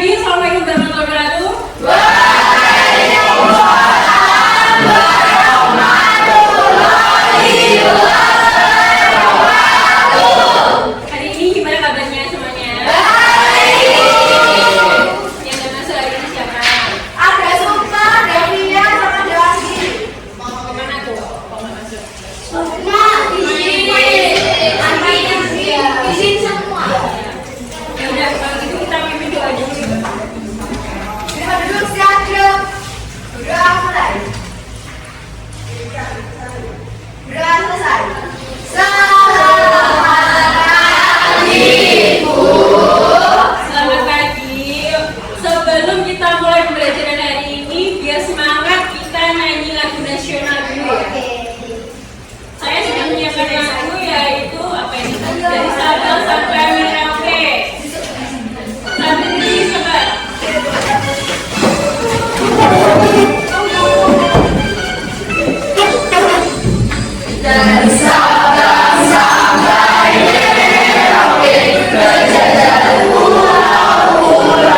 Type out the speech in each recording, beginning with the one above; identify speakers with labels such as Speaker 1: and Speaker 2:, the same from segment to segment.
Speaker 1: pagi, assalamualaikum warahmatullahi wabarakatuh. Hari ini gimana kabarnya semuanya? Yang udah masuk hari ini siapa?
Speaker 2: Ada Sukma, Devia, sama Dewasi.
Speaker 1: Mau kemana tuh? Mau masuk?
Speaker 2: Sukma, izin semua.
Speaker 1: Ya udah, kalau gitu kita pimpin doa dulu.
Speaker 2: Kita duduk siap. Doa mulai. Doa selesai.
Speaker 1: Selamat pagi. Sebelum kita mulai pembelajaran hari ini, biar semangat kita nyanyi lagu nasional dulu ya. Saya sudah menyiapkan lagu yaitu apa ini? Dari Sabang sampai Merauke. Sambil ini coba.
Speaker 2: Dari Sabang sampai Merauke, berjalan pulau-pulau,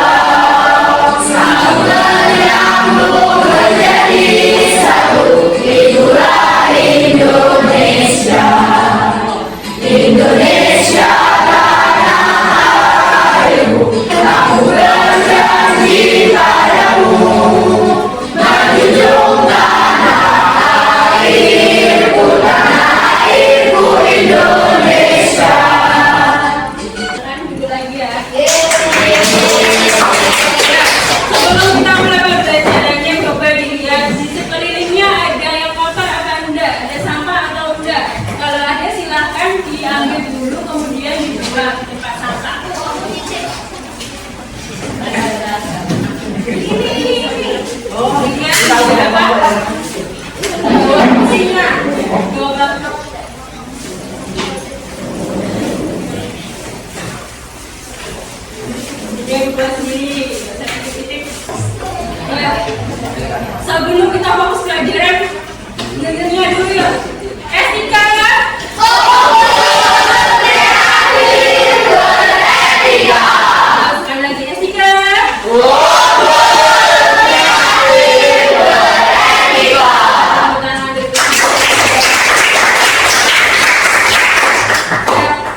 Speaker 2: sampai menyambung menjadi satu. Itulah Indonesia, Indonesia tanah airku. Aku berjanji padamu, menjunjung tanah airku Indonesia.
Speaker 1: Kan dulu lagi ya. Sebelum kita mulai pembelajarannya, coba dilihat di sekelilingnya ada yang kotor apa enggak, ada sampah atau enggak. Kalau ada silahkan diambil dulu kemudian dibuang ke tempat sampah. Oh, ingat berapa? Singa. Dia buat sendiri. Sebelum kita fokus pelajaran, dengarnya dulu ya. Etika ya. Sekali lagi etika.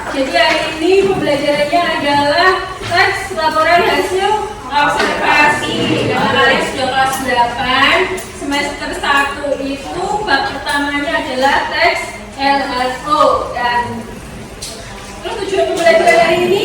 Speaker 1: Jadi hari ini pembelajarannya adalah teks laporan hasil observasi. Karena kalian sudah kelas 8 semester 1 itu bab pertamanya adalah teks LHO. Dan terus tujuan pembelajaran hari ini,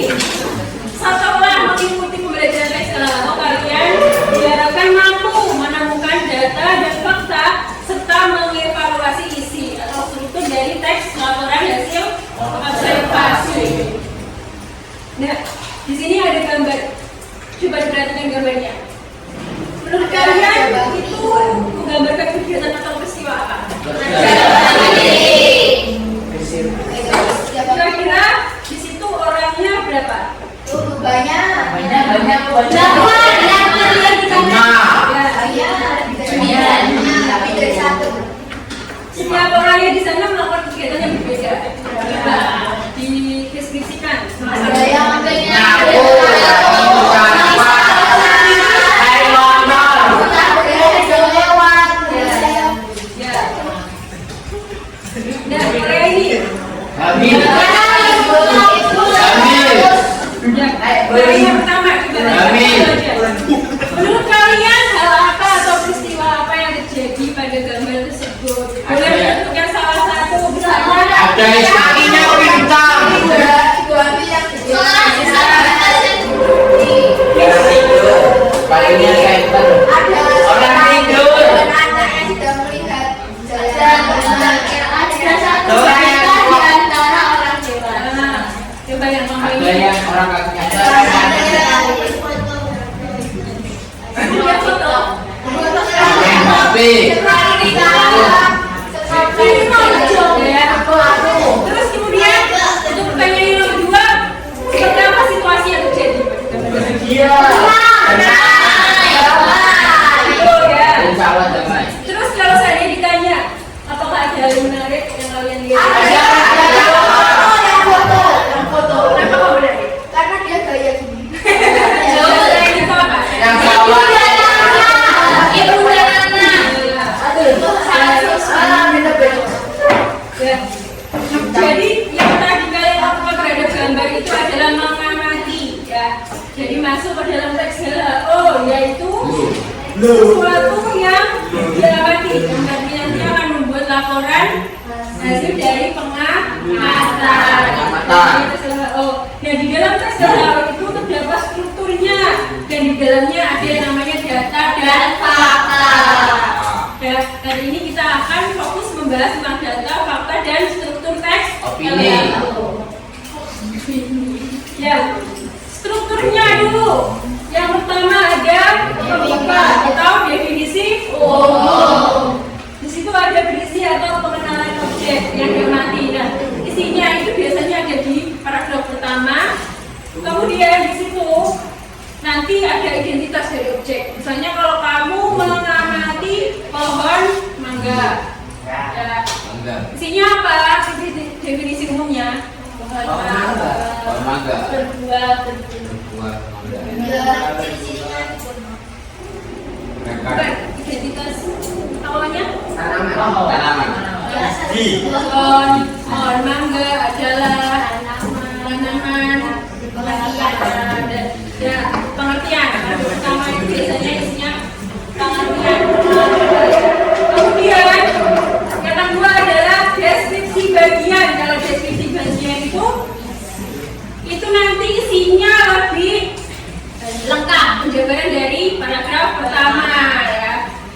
Speaker 1: setelah mengikuti pembelajaran teks LHO, kalian diharapkan mampu menemukan data dan fakta serta mengevaluasi isi atau struktur dari teks laporan hasil observasi. Nah, di sini ada gambar. Coba diperhatikan gambarnya. Menurut kalian itu menggambarkan kegiatan atau peristiwa apa? Kira-kira di situ orangnya berapa?
Speaker 2: Banyak. Tapi dari satu.
Speaker 1: Setiap orangnya di sana melakukan kegiatan yang berbeda. Coba dideskripsikan.
Speaker 2: Ada yang
Speaker 1: Nah, Korea ini. Yang pertama coba. Menurut kalian hal apa atau peristiwa apa yang terjadi pada gambar tersebut? Boleh menentukan salah satu bersama.
Speaker 3: Ada kakinya bintang. Palingnya kayak orang tidur.
Speaker 2: Anak yang sedang melihat jalan. Ada di antara orang dewasa.
Speaker 1: Coba yang mama
Speaker 3: Ada
Speaker 1: ini.
Speaker 3: yang orang kakinya.
Speaker 1: Lihat foto.
Speaker 3: Tapi
Speaker 1: Terus kemudian untuk pertanyaan yang kedua, seperti apa situasi yang terjadi?
Speaker 3: dia.
Speaker 1: Oh ya.
Speaker 3: Insya Allah damai.
Speaker 1: Terus kalau saya ditanya, apakah ada hal yang menarik yang kalian lihat?
Speaker 2: Yang foto.
Speaker 1: Kenapa kau menarik?
Speaker 2: Karena dia gaya gini.
Speaker 1: Jawab saya ini kalau Jadi masuk ke dalam teks HO, yaitu sesuatu yang diamati. Yang nanti akan membuat laporan hasil dari pengamatan. Dan di dalam teks HO itu terdapat strukturnya, dan di dalamnya ada yang namanya data dan fakta. Kali ini kita akan fokus membahas tentang data, fakta, dan struktur teks
Speaker 3: Opini.
Speaker 1: Ya, strukturnya dulu. Yang pertama ada pembuka atau definisi umum. Di situ ada berisi atau pengenalan objek yang diamati. Nah, isinya itu biasanya ada di paragraf pertama. Kemudian di situ nanti ada identitas dari objek. Misalnya kalau kamu mengamati pohon mangga, ya, isinya apa? Definisi umumnya pohon mangga berbuah bukan identitas awalnya
Speaker 3: Tanaman.
Speaker 1: pohon mangga adalah tanaman pengertian. Pertama itu biasanya isinya pengertian. Kemudian yang kedua adalah deskripsi bagian. Kalau deskripsi bagian itu nanti isinya lebih lengkap, penjabaran dari paragraf pertama, ya.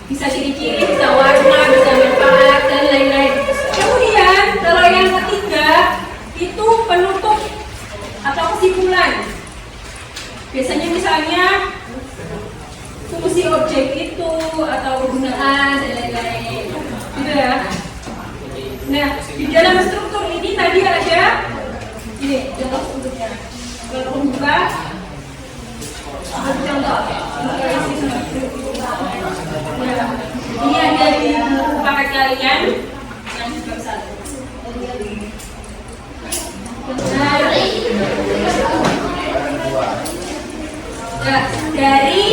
Speaker 1: Bisa ciri-ciri, bisa warna, bisa manfaat, dan lain-lain. Kemudian kalau yang ketiga itu penutup atau kesimpulan. Biasanya misalnya fungsi objek itu atau kegunaan dan lain-lain, gitu ya. Nah, di dalam struktur ini tadi ada ini contoh strukturnya. Kalau pembuka, contoh ya, ini ada di buku paket kalian yang bab 1. Nah, dari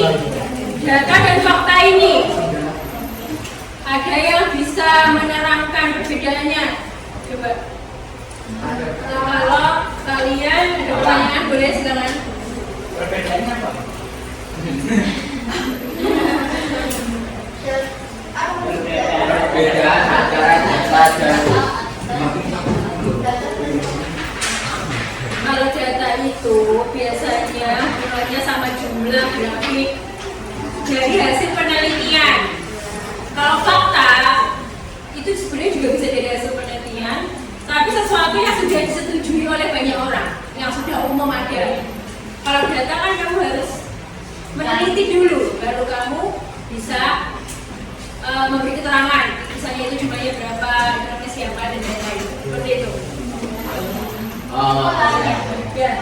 Speaker 1: data dan fakta ini ada yang bisa menerangkan perbedaannya? Coba. Kalau kalian ada pertanyaan boleh silakan.
Speaker 3: Perbedaannya apa? Perbedaan antara data dan
Speaker 1: kalau data itu biasanya nilainya sama jumlah grafik dari hasil penelitian. Kalau fakta itu sebenarnya juga bisa dari hasil penelitian, tapi sesuatu yang sudah disetujui oleh banyak orang, yang sudah umum ada. Kalau data kan kamu harus meneliti dulu, baru kamu bisa memberi keterangan. Misalnya itu jumlahnya berapa, jumlahnya siapa, dan lain-lain. Seperti itu. Ya.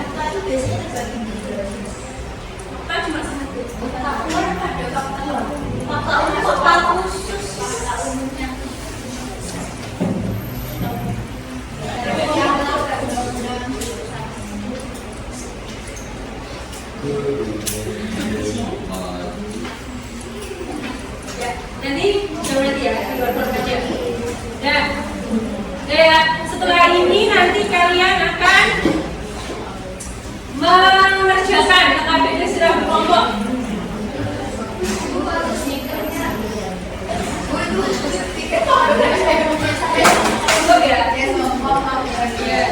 Speaker 1: Fakta cuma satu. Fakta khusus. Ya, nanti coba lihat ya di luar aja. Ya, setelah ini nanti kalian akan mengerjakan KKBD secara berkelompok. Cukup ya?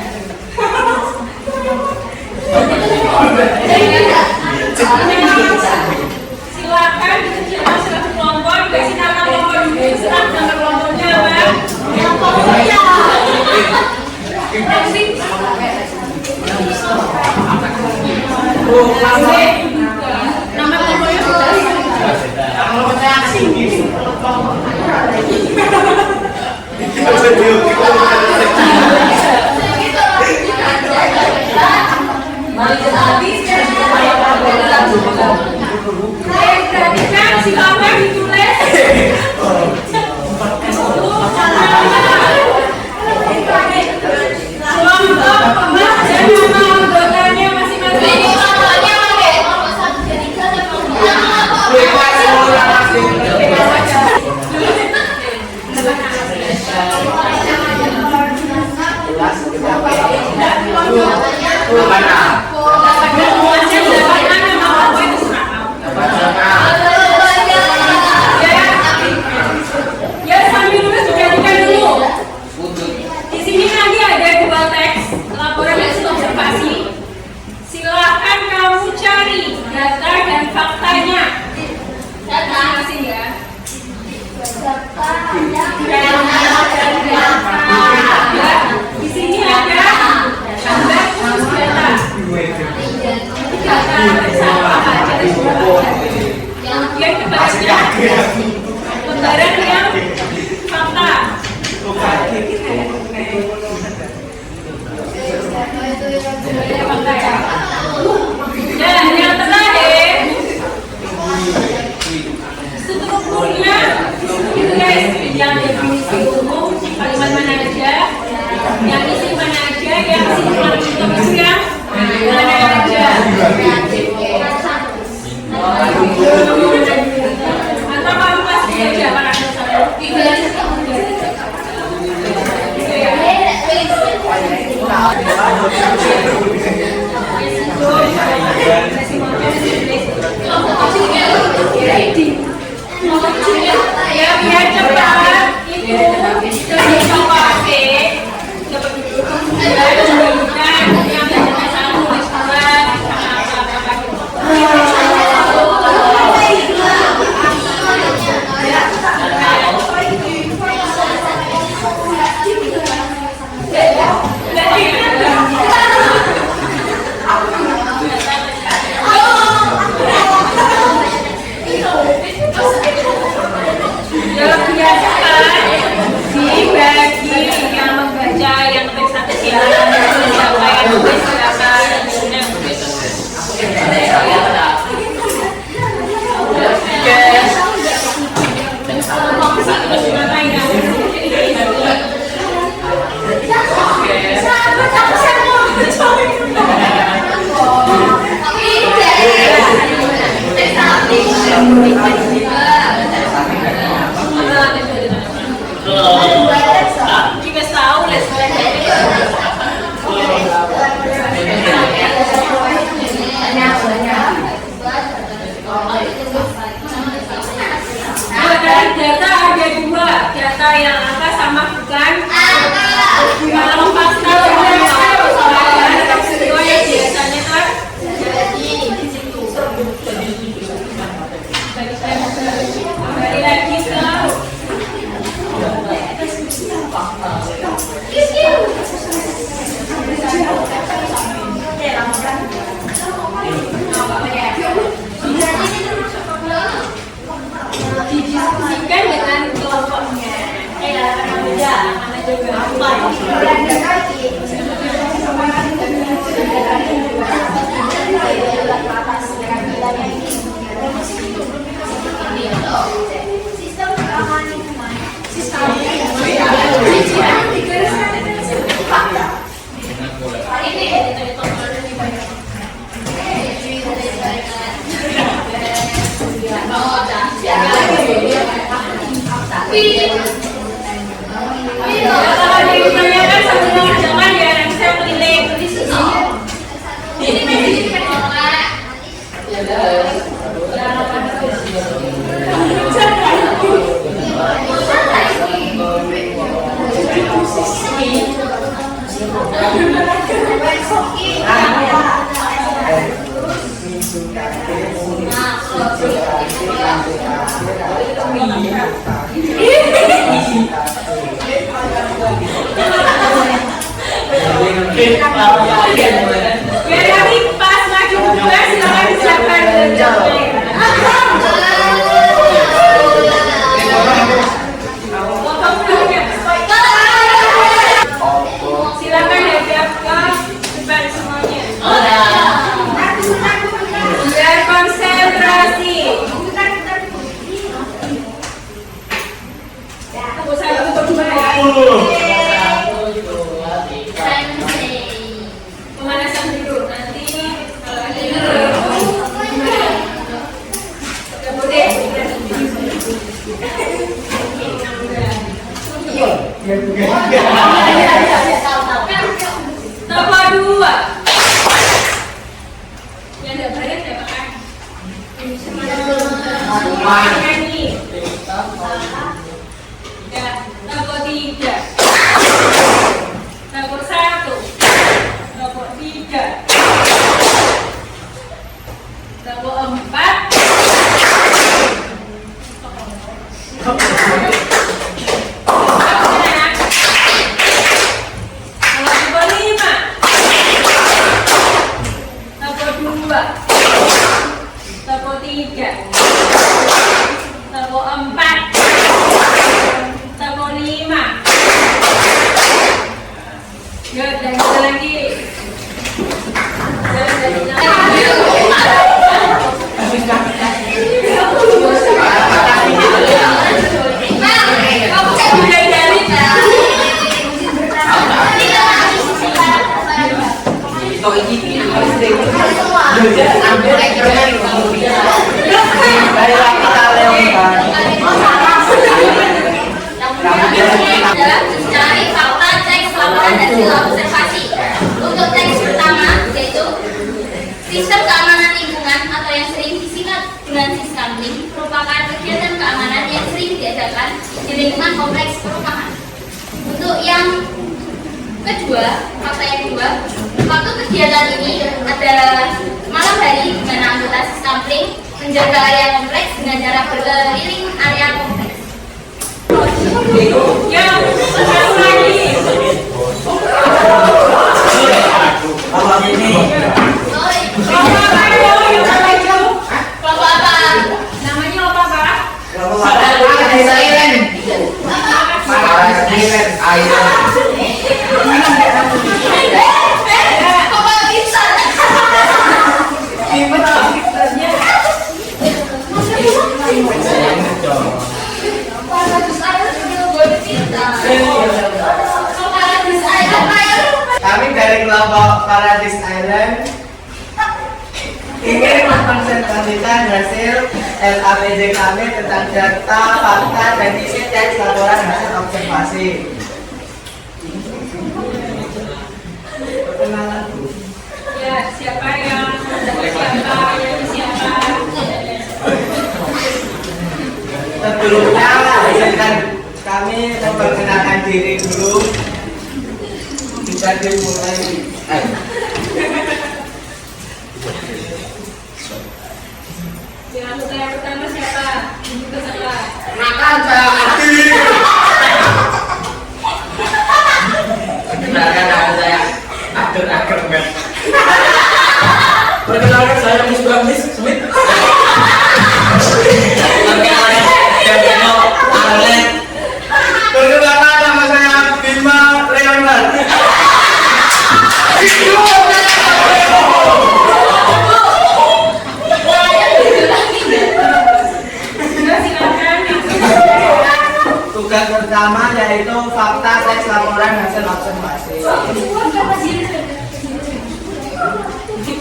Speaker 1: Silakan dikerjakan secara berkelompok, dikasih nama kelompok juga. Serah nama kelompoknya apa? Kelompoknya. Nama kelompoknya perhatikan silakan ditulis kelompok dan nama anggotanya masing-masing.
Speaker 2: kegiatannya ini sistem keamanan lingkungan.
Speaker 1: Kalau ditanyakan satu jangan ya yang saya keliling. Biar nanti pas maju berdua silakan disiapkan silakan hadap ke depan semuanya. Biar konsentrasi. Aku saya berdua ya. Pemanasan dulu nanti kalau ada kemudian nomor 2 yang ada banyak ya makan ini ya nomor 3 nomor 1 nomor 3 nomor 4
Speaker 2: adalah mencari fakta, teks, laporan, dan hasil observasi. Untuk teks pertama yaitu sistem keamanan lingkungan atau yang sering disingkat dengan Siskampling merupakan kegiatan keamanan yang sering diadakan di lingkungan kompleks perumahan. Untuk yang kedua, fakta yang kedua, waktu kegiatan ini adalah malam hari di mana anggota Siskampling menjaga area kompleks dengan cara berkeliling area kompleks.
Speaker 1: yang satu lagi
Speaker 3: Abang ini.
Speaker 1: kelompok apa itu yang maju
Speaker 2: Kelompok apa?
Speaker 1: namanya kelompok apa?
Speaker 2: Kelompok bisa.
Speaker 4: Kami dari kelompok Paradise Island ingin mengkonsentrasikan hasil LAPD kami tentang data, fakta, dan isi teks laporan hasil observasi. Perkenalan Bu.
Speaker 1: Ya, siapa yang siapa?
Speaker 4: Sebelumnya, izinkan kami memperkenalkan diri dulu. Bisa dimulai.
Speaker 1: Yang anggota yang pertama siapa? Itu siapa?
Speaker 4: Makan saya mati.
Speaker 3: Perkenalkan nama saya Abdul Akbar.
Speaker 4: Perkenalkan saya Miss Smith. Perkenalkan nama saya Bima Leonard. tugas pertama yaitu fakta teks laporan hasil observasi.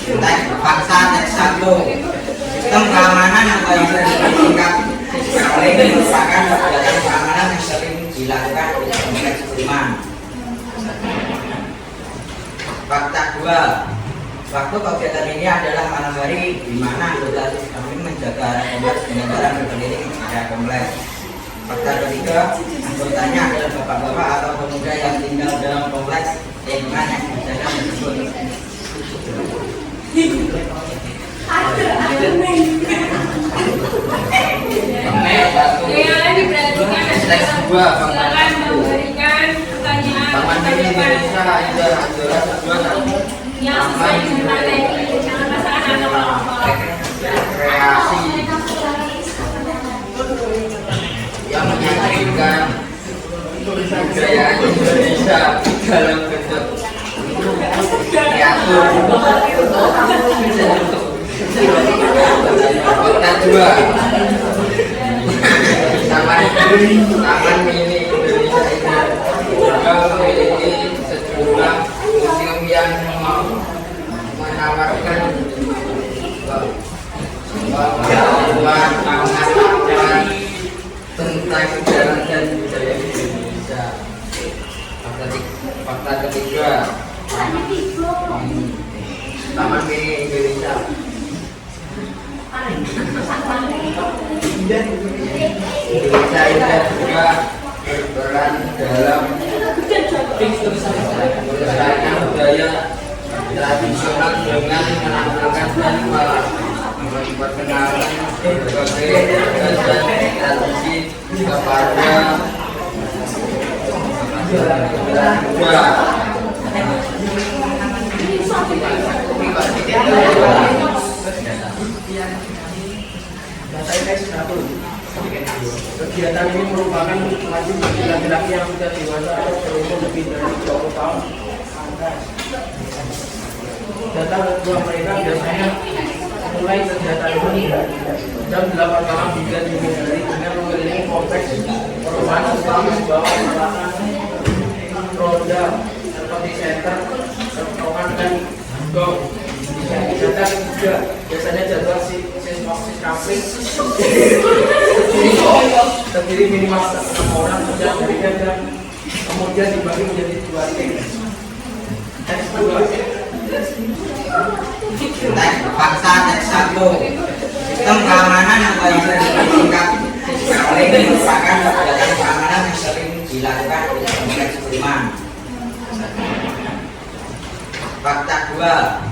Speaker 3: Teks fakta teks 1. Sistem keamanan atau yang sering disingkat Syscamling merupakan kegiatan keamanan yang sering dilakukan di kompleks perumahan. Fakta 2. Waktu kegiatan ini adalah malam hari di mana anggota Syscamling menjaga area kompleks dengan barang berkeliling area kompleks. Fakta ketiga, anggotanya adalah bapak-bapak atau pemuda yang tinggal dalam kompleks lingkungan yang disediakan tersebut.
Speaker 1: Yang diperhatikan adalah silakan memberikan pertanyaan yang sesuai dengan materi, jangan pasangan atau kelompok.
Speaker 3: Kreasi yang menyajikan kebudayaan Indonesia dalam bentuk kreatur. Fakta 2. Taman Mini Indonesia ini juga memiliki sejumlah museum yang menawarkan pengetahuan pengetahuan tentang sejarah dan budaya Indonesia. Fakta ketiga, Taman Mini Indonesia Indonesia juga berperan dalam melestarikan budaya tradisional dengan menampilkan dan memperkenalkan berbagai dan tradisi kepada
Speaker 5: Kegiatan ini merupakan wajib bagi laki-laki yang sudah dewasa atau berumur lebih dari 20 tahun. Data kedua mereka biasanya mulai kegiatan ini jam 8 malam hingga dini hari dengan mengelilingi kompleks perumahan setelah membawa peralatan roda seperti senter, terowongan dan gong. Data ketiga biasanya jadwal Syscamling terdiri minimal 6 orang dan kemudian dibagi menjadi 2 tim.
Speaker 3: Teks fakta teks 1. Sistem keamanan atau yang sering disingkat Syscamling merupakan kegiatan keamanan yang sering dilakukan di kompleks perumahan. Fakta 2.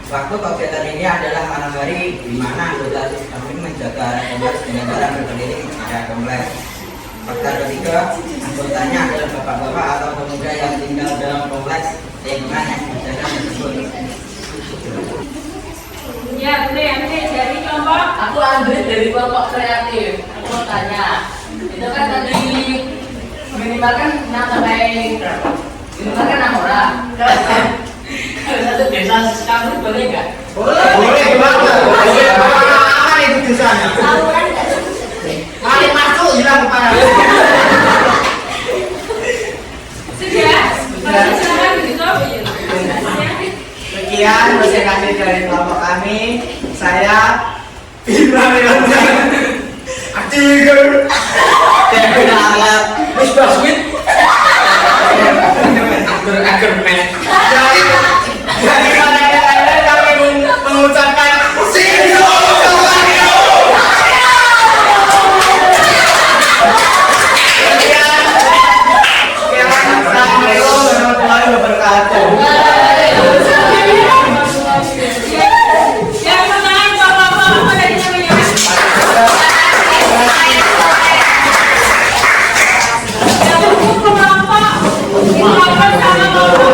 Speaker 3: Waktu kegiatan ini adalah malam hari di mana anggota Syscamling menjaga area kompleks dengan barang berkeliling area kompleks. Fakta ketiga, anggotanya adalah bapak-bapak atau pemuda yang tinggal dalam kompleks lingkungan yang disediakan tersebut.
Speaker 1: Ya, boleh Andre dari kelompok.
Speaker 6: Aku Andre dari kelompok kreatif. Aku mau tanya, itu kan tadi minimal kan 6 sampai minimal kan 6 orang. Kalau satu desa Syscamling boleh nggak?
Speaker 4: Boleh banget. Aman itu desanya. Mari masuk hilang kepala.
Speaker 1: Sudah? Kalau silakan begitu.
Speaker 4: Sekian presentasi dari kelompok kami. Saya Bima Miranda. Aktigur.
Speaker 3: Dan alat
Speaker 5: Miss Baswit.
Speaker 3: agar-agar
Speaker 4: Dari mana kami mengucapkan Assalamualaikum warahmatullahi wabarakatuh.
Speaker 1: Yang pertama bapak-bapak apa tadi namanya? Yang umum kelompok kelompok sama kelompok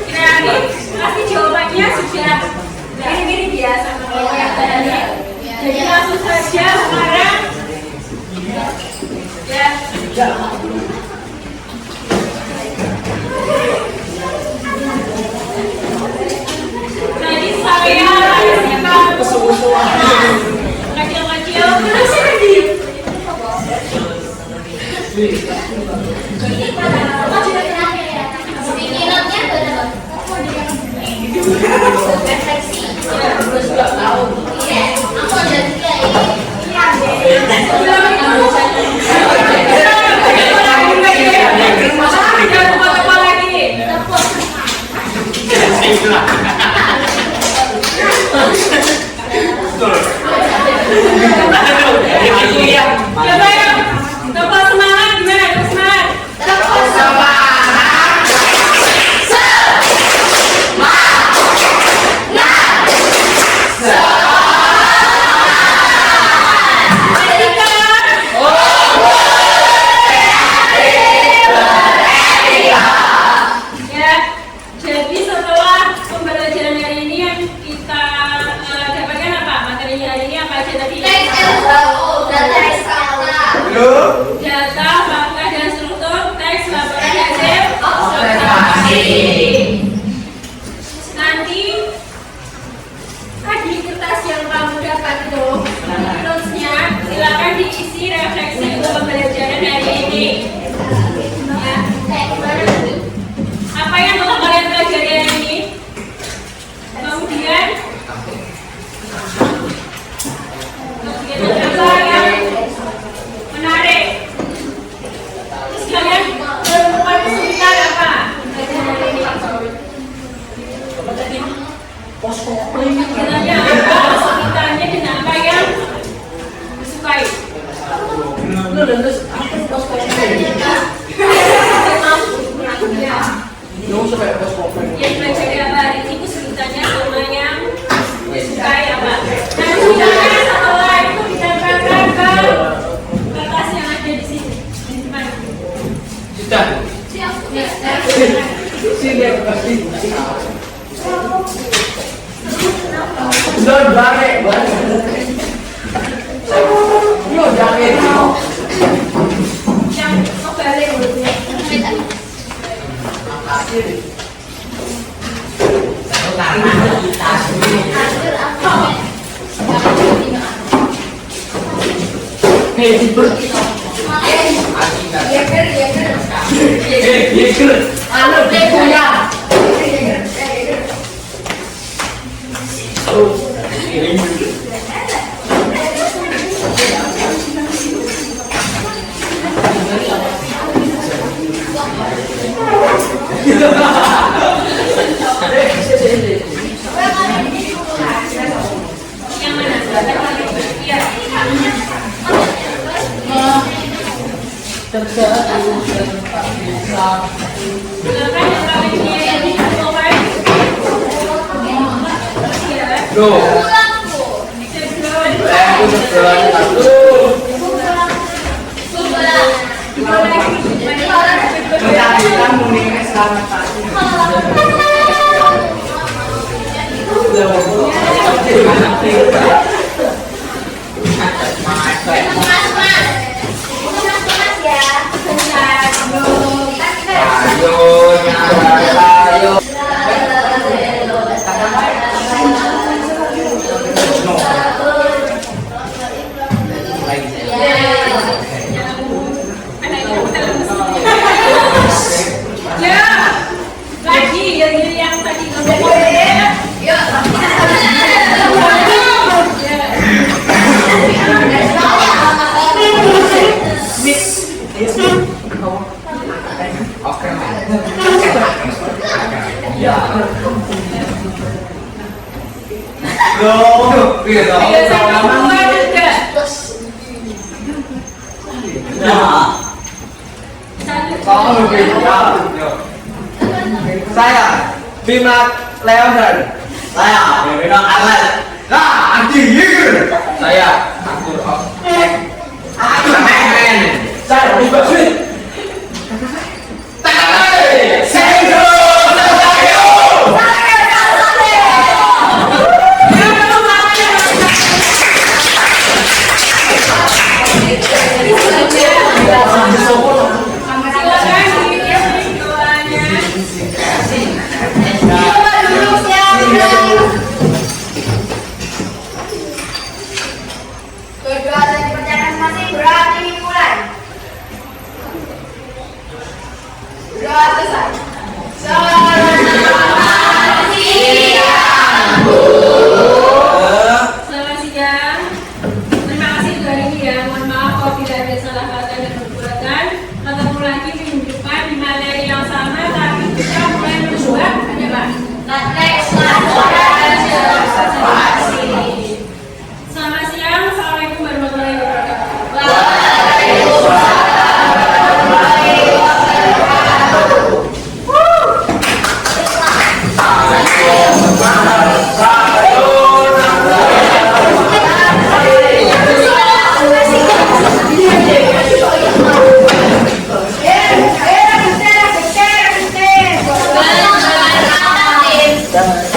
Speaker 1: kreatif. Pasti jawabannya sudah mirip-mirip ya sama kelompok yang tadi. Jadi langsung saja sekarang ya. Tadi saya kecil-kecil terus ini
Speaker 2: Sticky note-nya berapa? Refleksi. Iya, aku ada 3 ini.
Speaker 1: Coba yang tepuk semangat gimana? Tepuk semangat.
Speaker 2: Tepuk
Speaker 1: Ya, jadi setelah pembelajaran hari ini yang kita dapatkan apa? Materinya hari ini apa aja tadi?
Speaker 2: teks LHO dan teks fakta.
Speaker 1: Data, fakta, dan struktur teks laporan hasil
Speaker 2: Observasi.
Speaker 1: Nanti di kertas yang kamu dapat itu notes-nya silakan diisi refleksi untuk pembelajaran hari ini. Ya. Apa yang telah kalian pelajari hari ini? Kemudian apa yang menarik? Terus kalian menemukan kesulitan apa? Kesulitannya apa? Kesulitannya dan apa yang disukai?
Speaker 6: Lu dan terus apa pos Lu sampai pos
Speaker 1: Yang pelajari apa hari ini kesulitannya sama yang disukai apa? Nah, silakan setelah itu ditempelkan ke kertas yang ada di sini. Disimpan.
Speaker 6: Sudah. Sini pasti. Sudah balik. Yo jangan.
Speaker 1: Yang kebalik mulutnya.
Speaker 6: Anu ya.
Speaker 1: Yang mana? Iya. Silakan yang kalian dia ini cover. Iya.
Speaker 4: Kita mending selamat pagi.
Speaker 1: Ya. Lagi yang tadi
Speaker 4: Saya Bima Leonard.
Speaker 3: Saya Bebedong Alat.
Speaker 4: Nah, Adi Yigir.
Speaker 3: Saya Akur Akramen.
Speaker 4: Saya Bima Sweet. Sendo. Jangan.